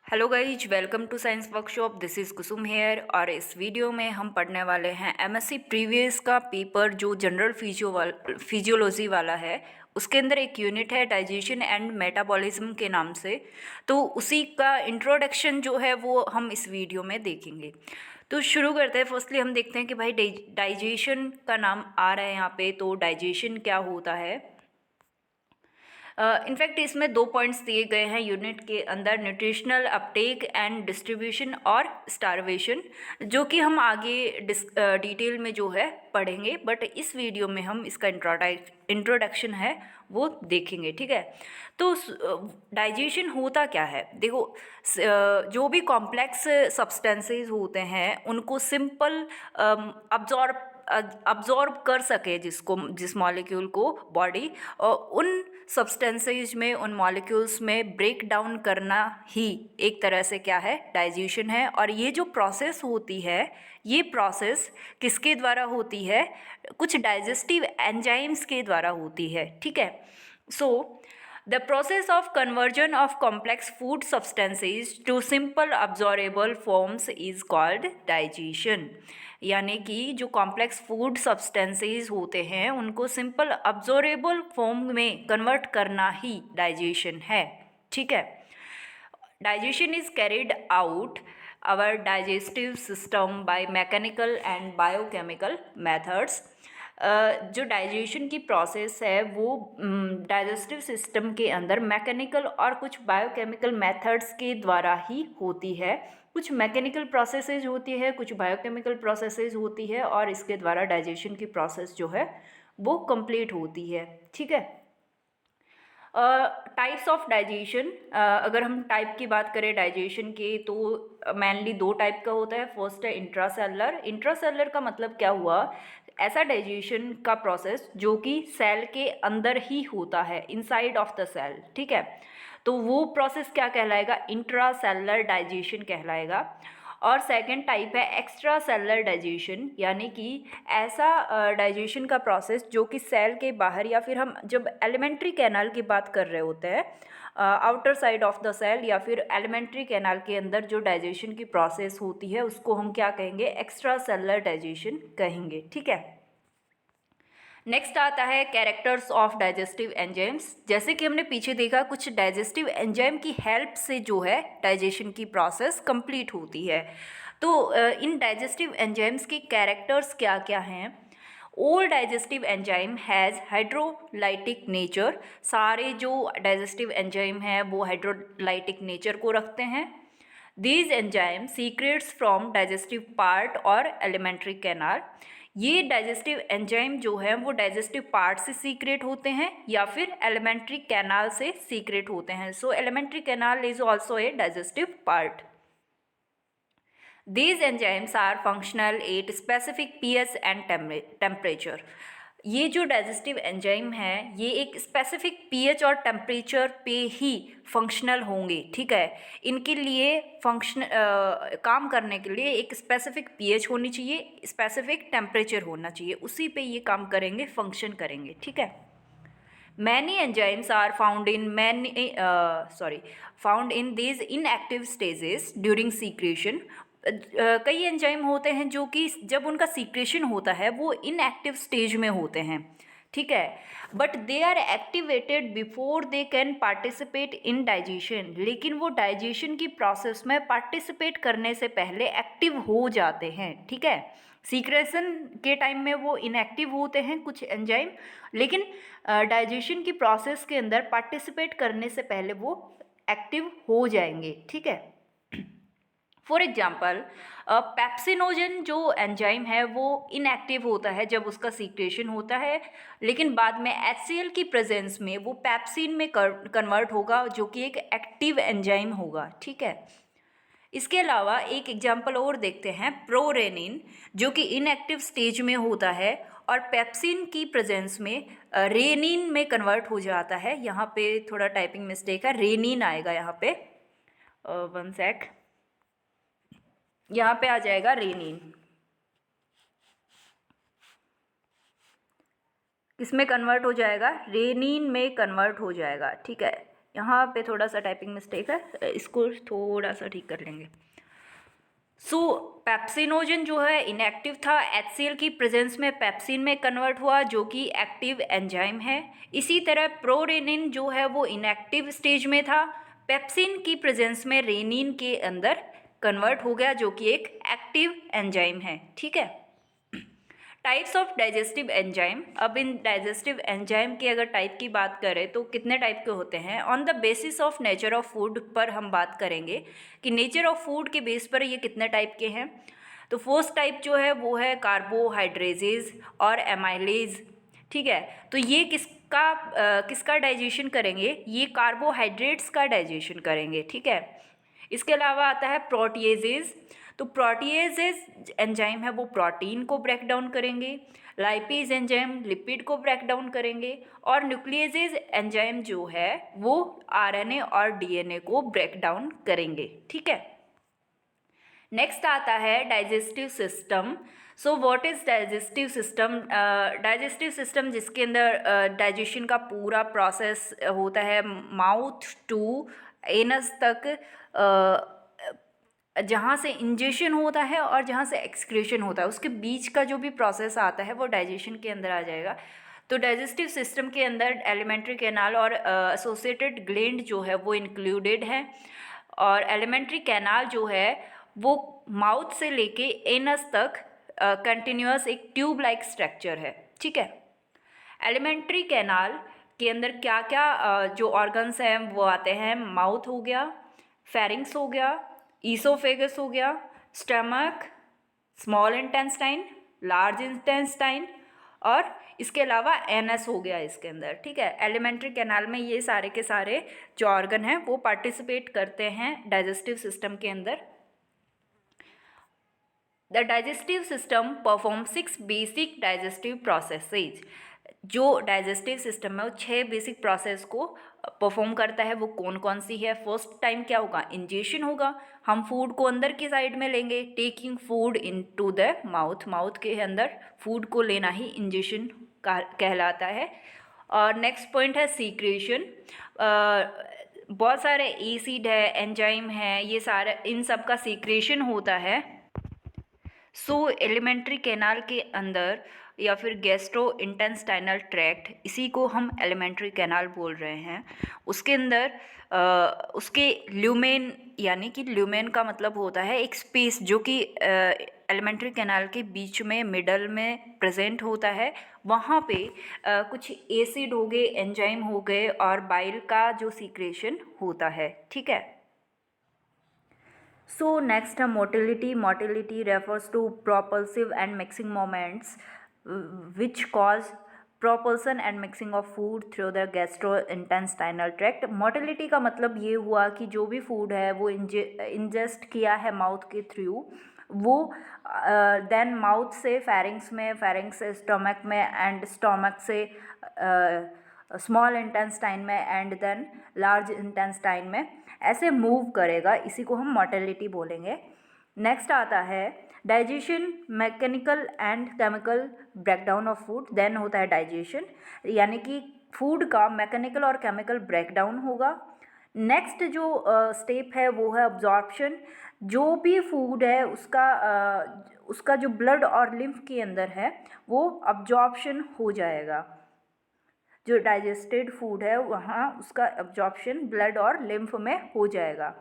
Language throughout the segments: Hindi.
Hello guys, welcome to science workshop. This is Kusum here और इस वीडियो में हम पढ़ने वाले हैं एमएससी प्रीवियस का पेपर जो जनरल फिजियोलॉजी वाला है। उसके अंदर एक यूनिट है डाइजेशन एंड मेटाबॉलिज्म के नाम से। तो उसी का इंट्रोडक्शन जो है वो हम इस वीडियो में देखेंगे। तो शुरू करते हैं। फर्स्टली हम देखते हैं कि भाई डाइजेशन का नाम आ रहा है यहाँ पे, तो डाइजेशन क्या होता है। इनफैक्ट इसमें दो पॉइंट्स दिए गए हैं यूनिट के अंदर, न्यूट्रिशनल अपटेक एंड डिस्ट्रीब्यूशन और स्टारवेशन, जो कि हम आगे डिटेल में जो है पढ़ेंगे, बट इस वीडियो में हम इसका इंट्रोडक्शन है वो देखेंगे। ठीक है, तो डाइजेशन होता क्या है। देखो, जो भी कॉम्प्लेक्स सब्सटेंसेस होते हैं उनको सिंपल अब्जॉर्ब कर सके जिस मॉलिक्यूल को बॉडी, और उन सब्सटेंसेज में, उन मॉलिक्यूल्स में ब्रेक डाउन करना ही एक तरह से क्या है, डाइजेशन है। और ये जो प्रोसेस होती है, ये प्रोसेस किसके द्वारा होती है, कुछ डाइजेस्टिव एंजाइम्स के द्वारा होती है। ठीक है, सो the process of conversion of complex food substances to simple absorbable forms is called digestion। यानी कि जो कॉम्प्लेक्स फूड सब्सटेंसेस होते हैं उनको सिंपल अब्जॉर्बेबल फॉर्म में कन्वर्ट करना ही डाइजेशन है। ठीक है, digestion is carried out our digestive system by mechanical and biochemical methods। जो डाइजेशन की प्रोसेस है वो डाइजेस्टिव सिस्टम के अंदर मैकेनिकल और कुछ बायोकेमिकल मेथड्स के द्वारा ही होती है। कुछ मैकेनिकल प्रोसेसेस होती है, कुछ बायोकेमिकल प्रोसेसेस होती है, और इसके द्वारा डाइजेशन की प्रोसेस जो है वो कंप्लीट होती है। ठीक है, टाइप्स ऑफ डाइजेशन, अगर हम टाइप की बात करें डाइजेशन के, तो मेनली दो टाइप का होता है। फर्स्ट है इंट्रासेलुलर। इंट्रासेलुलर का मतलब क्या हुआ, ऐसा डाइजेशन का प्रोसेस जो कि सेल के अंदर ही होता है, इनसाइड ऑफ द सेल। ठीक है, तो वो प्रोसेस क्या कहलाएगा, इंट्रासेलुलर डाइजेशन कहलाएगा। और सेकंड टाइप है एक्स्ट्रा सेलुलर डाइजेशन, यानी कि ऐसा डाइजेशन का प्रोसेस जो कि सेल के बाहर, या फिर हम जब एलिमेंट्री कैनाल की बात कर रहे होते हैं, outer side of the cell या फिर एलिमेंट्री कैनाल के अंदर जो डाइजेशन की प्रोसेस होती है उसको हम क्या कहेंगे, एक्स्ट्रा सेलुलर डाइजेशन कहेंगे। ठीक है, नेक्स्ट आता है कैरेक्टर्स ऑफ डाइजेस्टिव एंजाइम्स। जैसे कि हमने पीछे देखा, कुछ डाइजेस्टिव एंजाइम की हेल्प से जो है डाइजेशन की प्रोसेस कंप्लीट होती है। तो इन डाइजेस्टिव एंजाइम्स के कैरेक्टर्स क्या क्या हैं। All digestive enzyme has hydrolytic nature. सारे जो डाइजेस्टिव एंजाइम हैं वो हाइड्रोलाइटिक नेचर को रखते हैं। These enzyme secretes from digestive part और alimentary canal। ये डाइजेस्टिव एंजाइम जो है वो डाइजेस्टिव पार्ट से सीक्रेट होते हैं या फिर एलिमेंट्री कैनाल से सीक्रेट होते हैं। So elementary canal is also a digestive part. These enzymes are functional at specific pH and temperature। ये जो डाइजेस्टिव एंजाइम है ये एक स्पेसिफिक पीएच और टेम्परेचर पे ही फंक्शनल होंगे। ठीक है, इनके लिए काम करने के लिए एक स्पेसिफिक पीएच होनी चाहिए, स्पेसिफिक टेम्परेचर होना चाहिए, उसी पे ये काम करेंगे, फंक्शन करेंगे। ठीक है, many enzymes are found in these inactive stages during secretion। कई एंजाइम होते हैं जो कि जब उनका सीक्रेशन होता है वो इनएक्टिव स्टेज में होते हैं। ठीक है, but they are activated before they can participate in digestion. लेकिन वो डाइजेशन की प्रोसेस में पार्टिसिपेट करने से पहले एक्टिव हो जाते हैं। ठीक है, सीक्रेशन के टाइम में वो इनएक्टिव होते हैं कुछ एंजाइम, लेकिन डाइजेशन की प्रोसेस के अंदर पार्टिसिपेट करने से पहले वो एक्टिव हो जाएंगे। ठीक है, फॉर एग्जाम्पल पेप्सिनोजन जो एंजाइम है वो इनएक्टिव होता है जब उसका सीक्रेशन होता है, लेकिन बाद में HCl की प्रेजेंस में वो पेप्सिन में कन्वर्ट होगा जो कि एक एक्टिव एंजाइम होगा। ठीक है, इसके अलावा एक एग्जाम्पल और देखते हैं, प्रोरेनिन, जो कि इनएक्टिव स्टेज में होता है और पेप्सिन की प्रेजेंस में रेनिन में कन्वर्ट हो जाता है। यहाँ पे थोड़ा टाइपिंग मिस्टेक है, रेनिन आएगा यहाँ पे, वन सेक, यहाँ पे आ जाएगा रेनिन। किसमें कन्वर्ट हो जाएगा, रेनिन में कन्वर्ट हो जाएगा। ठीक है, यहाँ पे थोड़ा सा टाइपिंग मिस्टेक है, इसको थोड़ा सा ठीक कर लेंगे। सो पेप्सिनोजन जो है इनएक्टिव था, HCl की प्रेजेंस में पेप्सिन में कन्वर्ट हुआ जो कि एक्टिव एंजाइम है। इसी तरह प्रोरेनिन जो है वो इनएक्टिव स्टेज में था, पेप्सिन की प्रेजेंस में रेनिन के अंदर कन्वर्ट हो गया जो कि एक एक्टिव एंजाइम है। ठीक है। Types of digestive enzyme. अब इन डाइजेस्टिव एंजाइम की अगर टाइप की बात करें तो कितने टाइप के होते हैं? On the basis of nature of food पर हम बात करेंगे कि नेचर ऑफ फूड के बेस पर ये कितने टाइप के हैं। तो फर्स्ट टाइप जो है वो है कार्बोहाइड्रेजेज और एमाइलेज। ठीक है, तो ये किसका डाइजेशन करेंगे? ये कार्बोहाइड्रेट्स का डाइजेशन करेंगे। ठीक है। इसके अलावा आता है प्रोटीएजेज। तो प्रोटीएजेज एंजाइम है वो प्रोटीन को ब्रेक डाउन करेंगे, लाइपेज एंजाइम लिपिड को ब्रेक डाउन करेंगे, और न्यूक्लिएजेज एंजाइम जो है वो आरएनए और डीएनए को ब्रेक डाउन करेंगे। ठीक है। नेक्स्ट आता है digestive system. So what is digestive system? Digestive system जिसके अंदर डाइजेशन का पूरा प्रोसेस होता है, माउथ टू एनस तक, जहाँ से इंजेशन होता है और जहाँ से एक्सक्रीशन होता है, उसके बीच का जो भी प्रोसेस आता है वो डाइजेशन के अंदर आ जाएगा। तो डाइजेस्टिव सिस्टम के अंदर एलिमेंट्री कैनाल और एसोसिएटेड ग्लैंड जो है वो इंक्लूडेड है। और एलिमेंट्री कैनाल जो है वो माउथ से लेके एनस तक कंटिन्यूअस एक ट्यूब लाइक स्ट्रक्चर है। ठीक है। एलिमेंट्री कैनाल के अंदर क्या क्या जो ऑर्गन्स हैं वो आते हैं? माउथ हो गया, फेरिंग्स हो गया, ईसोफेगस हो गया, stomach, small intestine, large intestine, और इसके अलावा एनएस हो गया इसके अंदर। ठीक है। एलिमेंट्री कैनाल में ये सारे के सारे जो ऑर्गन हैं वो पार्टिसिपेट करते हैं डाइजेस्टिव सिस्टम के अंदर। The digestive system perform 6 basic digestive processes. जो डाइजेस्टिव सिस्टम है वो 6 बेसिक प्रोसेस को परफॉर्म करता है। वो कौन कौन सी है? फर्स्ट टाइम क्या होगा? इंजेशन होगा, हम फूड को अंदर की साइड में लेंगे, taking food into the mouth, mouth के अंदर फूड को लेना ही इंजेशन कहलाता है। और नेक्स्ट पॉइंट है सीक्रेशन। बहुत सारे एसिड है, एंजाइम है, ये सारे इन सब का सीक्रेशन होता है। सो एलिमेंट्री कैनाल के अंदर या फिर गैस्ट्रो इंटेस्टाइनल ट्रैक्ट, इसी को हम एलिमेंट्री कैनाल बोल रहे हैं, उसके अंदर उसके ल्यूमेन, यानी कि ल्यूमेन का मतलब होता है एक स्पेस जो कि एलिमेंट्री कैनाल के बीच में मिडल में प्रेजेंट होता है। वहाँ पे कुछ एसिड हो गए, एंजाइम हो गए और बाइल का जो सीक्रेशन होता है। ठीक है। So next motility. Motility refers to propulsive and mixing moments which cause propulsion and mixing of food through the gastrointestinal tract. Motility का मतलब ये हुआ कि जो भी फूड है वो इंजेस्ट किया है माउथ के थ्रू, वो देन माउथ से फेरिंग्स में, फेरिंग्स से स्टमक में, एंड स्टमक से स्मॉल इंटेस्टाइन में, एंड देन लार्ज इंटेस्टाइन में ऐसे मूव करेगा। इसी को हम मोटिलिटी बोलेंगे। नेक्स्ट आता है digestion, mechanical and chemical breakdown of food. Then होता है डाइजेशन, यानी कि फूड का मैकेनिकल और केमिकल ब्रेकडाउन होगा। नेक्स्ट जो स्टेप है वो है अब्जॉर्प्शन। जो भी फूड है उसका जो ब्लड और लिम्फ के अंदर है वो अब्जॉर्प्शन हो जाएगा। जो डाइजेस्टेड फूड है वहाँ उसका अब्जॉर्प्शन ब्लड और लिम्फ में हो जाएगा।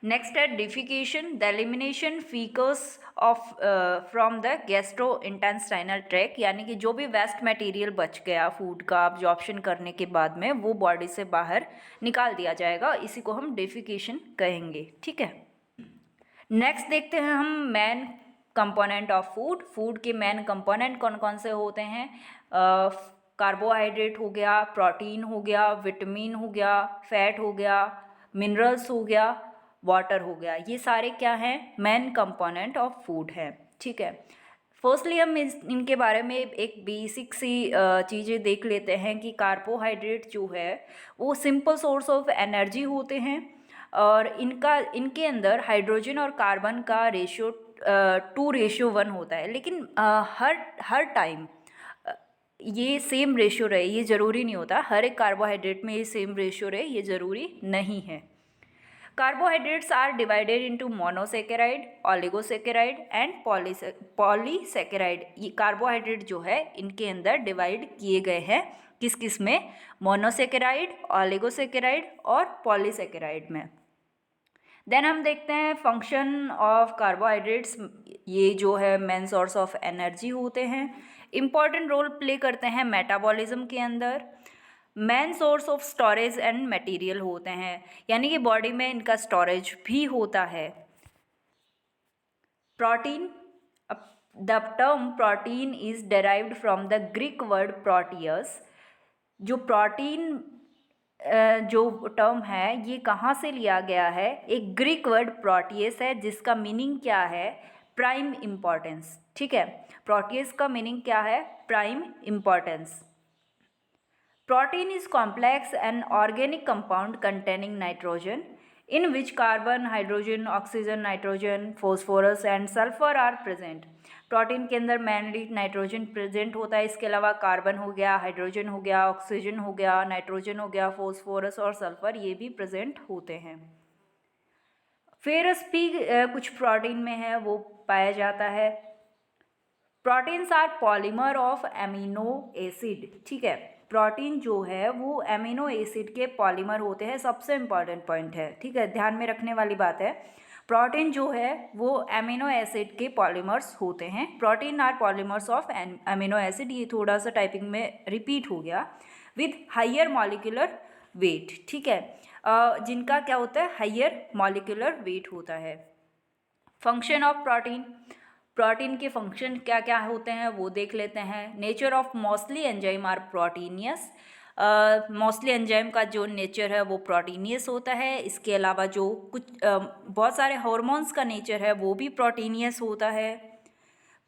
नेक्स्ट है defecation, the elimination faeces of from the gastro intestinal tract, यानी कि जो भी वेस्ट मटेरियल बच गया फूड का अब्जॉर्प्शन करने के बाद में वो बॉडी से बाहर निकाल दिया जाएगा। इसी को हम डिफिकेशन कहेंगे। ठीक है। नेक्स्ट देखते हैं हम main component of food. Food के मेन कंपोनेंट कौन कौन से होते हैं? कार्बोहाइड्रेट हो गया, प्रोटीन हो गया, विटामिन हो गया, फैट हो गया, मिनरल्स हो गया, वाटर हो गया। ये सारे क्या हैं? मेन कंपोनेंट ऑफ फूड हैं। ठीक है। फर्स्टली हम इनके बारे में एक बेसिक सी चीज़ें देख लेते हैं कि कार्बोहाइड्रेट जो है वो सिंपल सोर्स ऑफ एनर्जी होते हैं और इनके अंदर हाइड्रोजन और कार्बन का रेशियो 2:1 होता है। लेकिन हर टाइम ये सेम रेशियो रहे, ये ज़रूरी नहीं होता हर एक कार्बोहाइड्रेट में ये सेम रेशियो रहे, ये ज़रूरी नहीं है। Carbohydrates are divided into monosaccharide, oligosaccharide and polysaccharide. ये कार्बोहाइड्रेट जो है इनके अंदर डिवाइड किए गए हैं किस किस में, मोनोसेकेराइड, ऑलिगोसेकेराइड और पॉलीसेकेराइड में। देन हम देखते हैं फंक्शन ऑफ कार्बोहाइड्रेट्स। ये जो है मेन सोर्स ऑफ एनर्जी होते हैं, इम्पॉर्टेंट रोल प्ले करते हैं मेटाबॉलिज्म के अंदर, main source of storage and material होते हैं, यानी कि बॉडी में इनका स्टोरेज भी होता है। Protein, the term protein is derived from the Greek word Proteus. जो प्रोटीन जो टर्म है ये कहाँ से लिया गया है, एक ग्रीक वर्ड प्रोटियस है जिसका मीनिंग क्या है, प्राइम इम्पॉर्टेंस। ठीक है, प्रोटियस का मीनिंग क्या है, prime importance. Protein is complex and organic compound containing nitrogen, in which carbon, hydrogen, oxygen, nitrogen, phosphorus and sulfur are present. Protein के अंदर मेनली नाइट्रोजन प्रेजेंट होता है, इसके अलावा कार्बन हो गया, हाइड्रोजन हो गया, ऑक्सीजन हो गया, नाइट्रोजन हो गया, फॉस्फोरस और सल्फर ये भी प्रेजेंट होते हैं। फेरस भी कुछ प्रोटीन में है वो पाया जाता है। Proteins are polymer of amino acid. ठीक है, प्रोटीन जो है वो एमिनो एसिड के पॉलीमर होते हैं, सबसे इम्पॉर्टेंट पॉइंट है। ठीक है, ध्यान में रखने वाली बात है, प्रोटीन जो है वो एमिनो एसिड के पॉलीमर्स होते हैं। Protein are polymers of amino acid, ये थोड़ा सा टाइपिंग में रिपीट हो गया, विद हाइयर मॉलिक्यूलर वेट। ठीक है, जिनका क्या होता है, हाइयर मॉलिक्यूलर वेट होता है। फंक्शन ऑफ प्रोटीन, प्रोटीन के फंक्शन क्या क्या होते हैं वो देख लेते हैं। Nature of mostly enzyme are proteinaceous. Mostly enzyme का जो नेचर है वो प्रोटीनियस होता है। इसके अलावा जो कुछ बहुत सारे हार्मोन्स का नेचर है वो भी प्रोटीनियस होता है।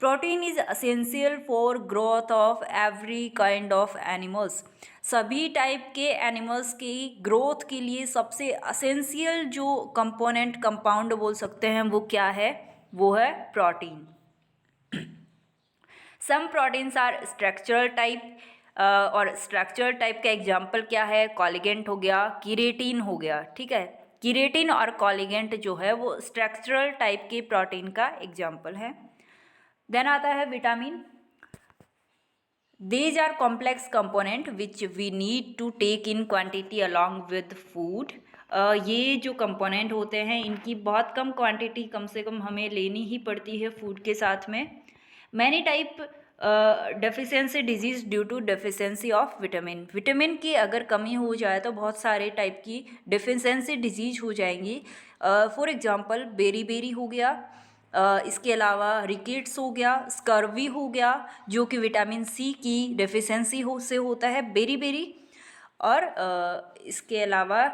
Protein is essential for growth of every kind of animals. सभी टाइप के एनिमल्स की ग्रोथ के लिए सबसे असेंशियल जो कंपोनेंट कंपाउंड बोल सकते हैं वो क्या है, वो है protein. Some proteins are structural type, और स्ट्रक्चरल टाइप का एग्जाम्पल क्या है, कॉलिगेंट हो गया, कीरेटिन हो गया। ठीक है, कीरेटिन और कॉलिगेंट जो है वो स्ट्रक्चरल टाइप के प्रोटीन का एग्जाम्पल है। देन आता है vitamin. These are complex component which we need to take in quantity along with food. ये जो कंपोनेंट होते हैं इनकी बहुत कम क्वांटिटी कम से कम हमें लेनी ही पड़ती है फूड के साथ में। Many type deficiency disease due to deficiency of vitamin. Vitamin की अगर कमी हो जाए तो बहुत सारे टाइप की डेफिशिएंसी डिजीज हो जाएंगी। फॉर एग्जांपल बेरी हो गया, इसके अलावा रिकेट्स हो गया, स्कर्वी हो गया जो कि विटामिन सी की डेफिशिएंसी से होता है बेरी। और इसके अलावा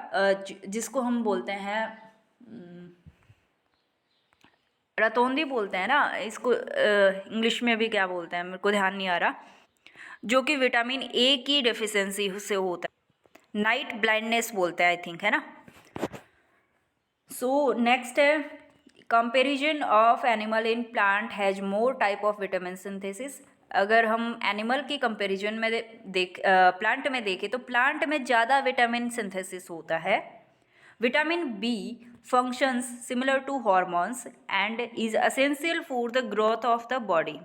जिसको हम बोलते हैं रतौंधी बोलते हैं ना, इसको इंग्लिश में भी क्या बोलते हैं मेरे को ध्यान नहीं आ रहा, जो कि विटामिन ए की डेफिशिएंसी से होता है, नाइट ब्लाइंडनेस बोलते हैं आई थिंक, है ना। सो नेक्स्ट है comparison of animal in plant has more type of vitamin synthesis. अगर हम एनिमल की कंपैरिजन में प्लांट में देखें तो प्लांट में ज़्यादा विटामिन सिंथेसिस होता है। Vitamin B functions similar to hormones and is essential for the growth of the body.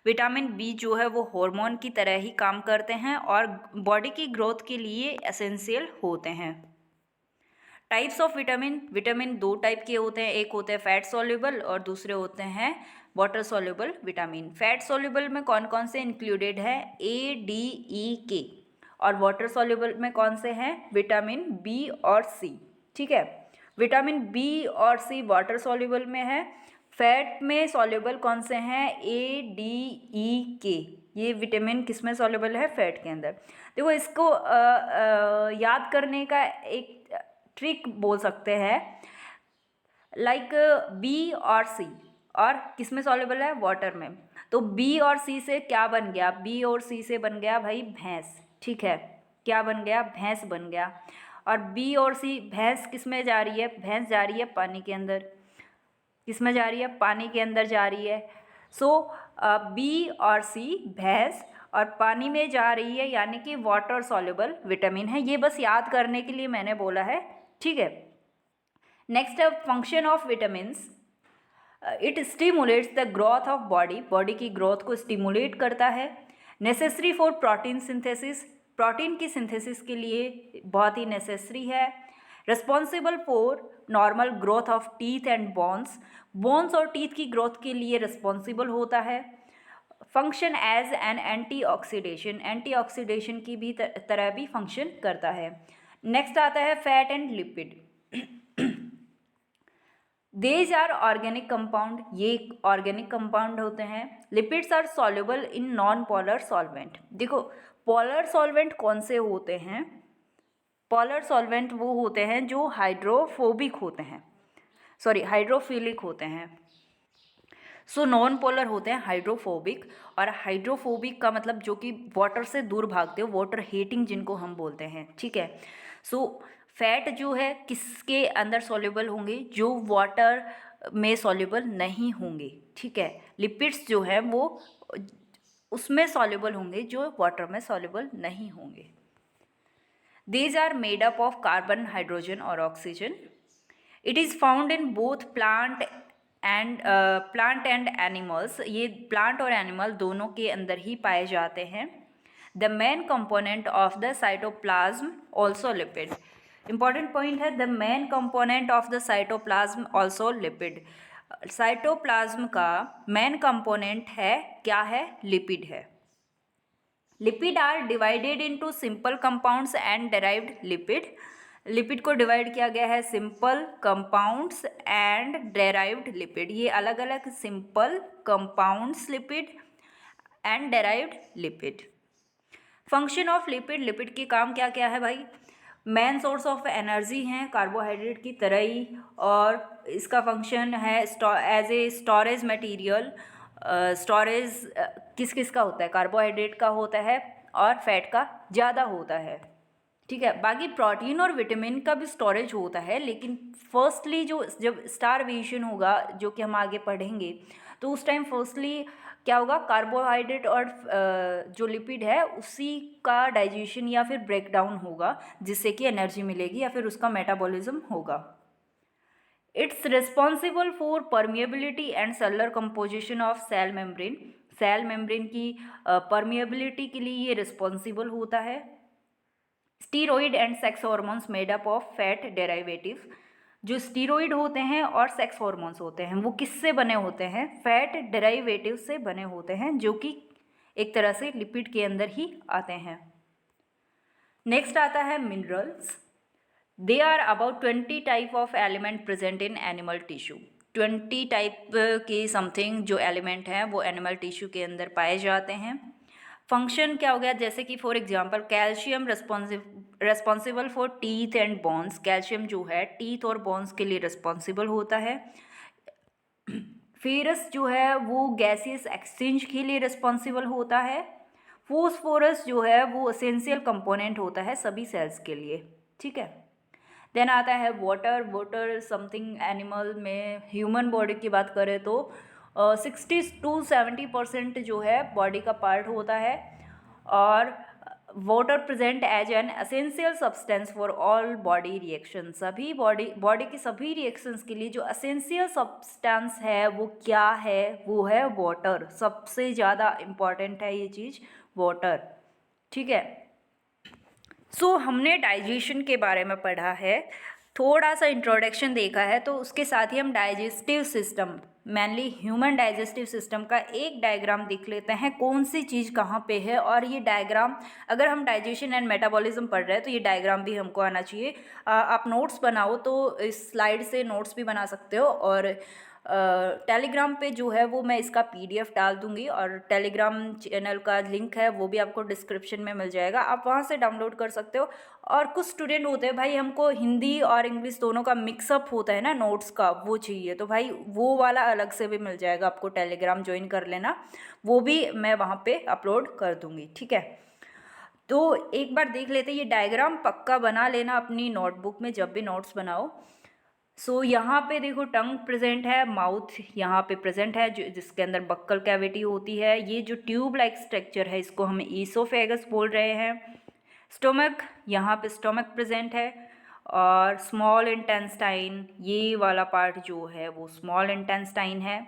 Vitamin B जो है वो हार्मोन की तरह ही काम करते हैं और बॉडी की ग्रोथ के लिए एसेंशियल होते हैं। टाइप्स ऑफ विटामिन, विटामिन दो टाइप के होते हैं, एक होते हैं फैट सॉल्युबल और दूसरे होते हैं water soluble vitamin. Fat soluble में कौन कौन से इंक्लूडेड है, ए, डी, ई, के, और वाटर सॉल्युबल में कौन से हैं, विटामिन बी और सी। ठीक है, विटामिन बी और सी वाटर सॉल्युबल में है। फैट में सॉल्युबल कौन से हैं, ए, डी, ई, के। ये विटामिन किस में सॉल्युबल है, फैट के अंदर। देखो इसको याद करने का एक ट्रिक बोल सकते हैं, लाइक बी और सी, और किस में सॉल्युबल है, वाटर में। तो बी और सी से क्या बन गया, बी और सी से बन गया भाई भैंस। ठीक है, क्या बन गया, भैंस बन गया। और बी और सी, भैंस किस में जा रही है, भैंस जा रही है पानी के अंदर। किस में जा रही है, पानी के अंदर जा रही है। सो बी और सी भैंस, और पानी में जा रही है, यानी कि वाटर सॉल्युबल विटामिन है। ये बस याद करने के लिए मैंने बोला है, ठीक है। नेक्स्ट है function of vitamins. It stimulates the growth of body, body की ग्रोथ को स्टिमुलेट करता है। Necessary for protein synthesis, protein की सिंथेसिस के लिए बहुत ही नेसेसरी है। Responsible for normal growth of teeth and bones, bones और टीथ की ग्रोथ के लिए रिस्पॉन्सिबल होता है। Function as an antioxidation, antioxidation की भी तरह भी फंक्शन करता है। नेक्स्ट आता है fat and lipid. These are organic compound, ये ऑर्गेनिक कंपाउंड होते हैं। Lipids are soluble in non polar solvent. देखो पोलर सॉल्वेंट कौन से होते हैं? पोलर सॉल्वेंट वो होते हैं जो हाइड्रोफोबिक होते हैं, सॉरी हाइड्रोफिलिक होते हैं। सो नॉन पोलर होते हैं हाइड्रोफोबिक, और हाइड्रोफोबिक का मतलब जो कि वाटर से दूर भागते हो, वाटर हेटिंग जिनको हम बोलते हैं, ठीक है। सो फैट जो है किसके अंदर सॉल्युबल होंगे? जो वाटर में सॉल्युबल नहीं होंगे, ठीक है। लिपिड्स जो है वो उसमें सॉल्युबल होंगे जो वाटर में सॉल्युबल नहीं होंगे। These are made up of carbon, hydrogen और oxygen. It is found in both plant and animals. ये plant और animal दोनों के अंदर ही पाए जाते हैं। The main component of the cytoplasm also lipid. Important point है, the main component of the cytoplasm also lipid. Cytoplasm का मेन कंपोनेंट है क्या है? लिपिड है। Lipid are divided into simple compounds and derived lipid. Lipid को डिवाइड किया गया है simple compounds and derived lipid. ये अलग अलग simple compounds lipid and derived lipid. Function of lipid, lipid के काम क्या क्या है भाई? मेन सोर्स ऑफ एनर्जी हैं कार्बोहाइड्रेट की तरह ही, और इसका फंक्शन है as a storage material. Storage किस किस का होता है? कार्बोहाइड्रेट का होता है और फैट का ज़्यादा होता है, ठीक है। बाकी प्रोटीन और विटामिन का भी स्टोरेज होता है, लेकिन फर्स्टली जो जब स्टारवेशन होगा, जो कि हम आगे पढ़ेंगे, तो उस टाइम फर्स्टली क्या होगा? कार्बोहाइड्रेट और जो लिपिड है उसी का डाइजेशन या फिर ब्रेकडाउन होगा, जिससे कि एनर्जी मिलेगी या फिर उसका मेटाबॉलिज्म होगा। It's responsible for permeability and cellular composition of cell membrane. Cell membrane की परमिएबिलिटी के लिए ये रिस्पॉन्सिबल होता है। Steroid and sex hormones made up of fat derivatives. जो स्टीरॉइड होते हैं और सेक्स हार्मोन्स होते हैं वो किससे बने होते हैं? फैट डेरिवेटिव से बने होते हैं, जो कि एक तरह से लिपिड के अंदर ही आते हैं। नेक्स्ट आता है minerals. They are about 20 type of element present in animal tissue. 20 type के समथिंग जो एलिमेंट हैं वो एनिमल टिश्यू के अंदर पाए जाते हैं। फंक्शन क्या हो गया? जैसे कि for example calcium responsible for teeth and bones. Calcium जो है टीथ और बोन्स के लिए रिस्पॉन्सिबल होता है। फेरस जो है वो गैसियस एक्सचेंज के लिए रिस्पॉन्सिबल होता है। फोस्फोरस जो है वो एसेंशियल कंपोनेंट होता है सभी सेल्स के लिए, ठीक है। देन आता है वाटर। वाटर समथिंग एनिमल में ह्यूमन बॉडी की बात करें तो 60 to 70% जो है बॉडी का पार्ट होता है, और water present as an essential substance for all body reaction. सभी बॉडी की सभी रिएक्शंस के लिए जो एसेंशियल सब्सटेंस है वो क्या है? वो है वाटर। सबसे ज़्यादा इम्पॉर्टेंट है ये चीज़, वाटर, ठीक है। सो हमने डाइजेशन के बारे में पढ़ा है, थोड़ा सा इंट्रोडक्शन देखा है, तो उसके साथ ही हम digestive system, mainly human digestive system का एक डायग्राम देख लेते हैं, कौन सी चीज़ कहाँ पे है। और ये डायग्राम, अगर हम डाइजेशन एंड मेटाबॉलिज्म पढ़ रहे हैं तो ये डायग्राम भी हमको आना चाहिए। आप नोट्स बनाओ तो इस स्लाइड से नोट्स भी बना सकते हो, और टेलीग्राम पे जो है वो मैं इसका PDF डाल दूंगी, और टेलीग्राम चैनल का लिंक है वो भी आपको डिस्क्रिप्शन में मिल जाएगा, आप वहाँ से डाउनलोड कर सकते हो। और कुछ स्टूडेंट होते हैं भाई हमको हिंदी और इंग्लिश दोनों का मिक्सअप होता है ना नोट्स का, वो चाहिए, तो भाई वो वाला अलग से भी मिल जाएगा आपको, टेलीग्राम ज्वाइन कर लेना, वो भी मैं वहाँ पे अपलोड कर दूँगी, ठीक है। तो एक बार देख लेते हैं, ये डायग्राम पक्का बना लेना अपनी नोटबुक में जब भी नोट्स बनाओ। सो यहाँ पे देखो टंग प्रेजेंट है, माउथ यहाँ पे प्रेजेंट है जिसके अंदर बक्कल कैविटी होती है। ये जो ट्यूब लाइक स्ट्रक्चर है इसको हम ईसोफेगस बोल रहे हैं। स्टोमक, यहाँ पे स्टोमक प्रेजेंट है। और स्मॉल इंटेस्टाइन, ये वाला पार्ट जो है वो स्मॉल इंटेस्टाइन है।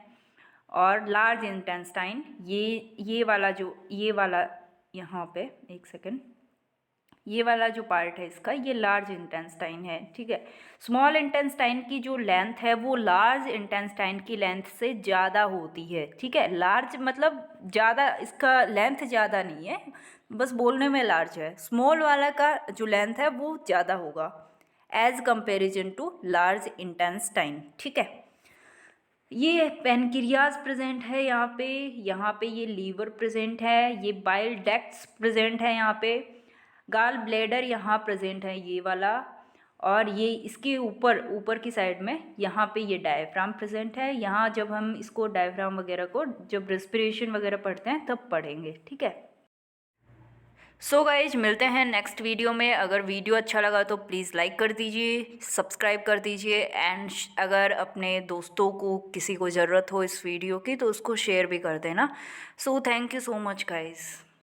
और लार्ज इंटेस्टाइन, ये वाला यहाँ पे एक सेकेंड, ये वाला जो पार्ट है इसका, ये लार्ज इंटेस्टाइन है, ठीक है। स्मॉल इंटेस्टाइन की जो लेंथ है वो लार्ज इंटेस्टाइन की लेंथ से ज़्यादा होती है, ठीक है। लार्ज मतलब ज़्यादा, इसका लेंथ ज़्यादा नहीं है, बस बोलने में लार्ज है। स्मॉल वाला का जो लेंथ है वो ज़्यादा होगा as comparison to large intestine, ठीक है। ये पेनक्रियाज प्रेजेंट है यहाँ पे ये लीवर प्रेजेंट है, ये बाइल डक्ट्स प्रेजेंट है यहाँ पे, गाल ब्लैडर यहाँ प्रेजेंट है ये वाला। और ये इसके ऊपर की साइड में यहाँ पे ये डायफ्राम प्रेजेंट है। यहाँ जब हम इसको डायफ्राम वगैरह को जब रेस्पिरेशन वगैरह पढ़ते हैं तब पढ़ेंगे, ठीक है। सो गाइज मिलते हैं नेक्स्ट वीडियो में। अगर वीडियो अच्छा लगा तो प्लीज़ लाइक कर दीजिए, सब्सक्राइब कर दीजिए एंड अगर अपने दोस्तों को किसी को ज़रूरत हो इस वीडियो की तो उसको शेयर भी कर देना। So thank you so much guys.